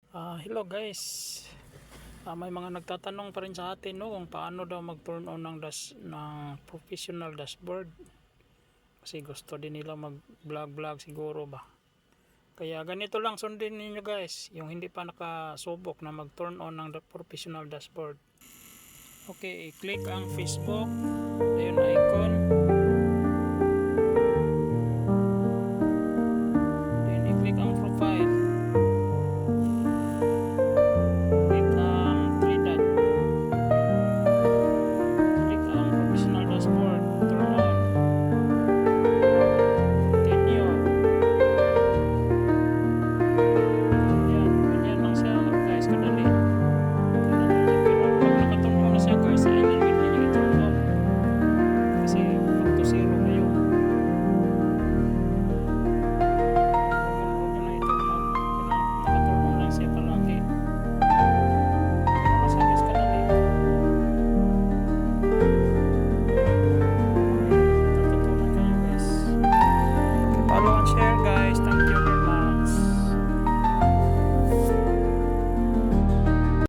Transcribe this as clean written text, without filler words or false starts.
Hello guys. May mga nagtatanong pa rin sa atin no kung paano daw mag-turn on ng professional dashboard. Kasi gusto din nila mag-vlog siguro ba. Kaya ganito lang sundin niyo guys, yung hindi pa nakasubok na mag-turn on ng professional dashboard. Okay, i-click ang Facebook, ayun icon.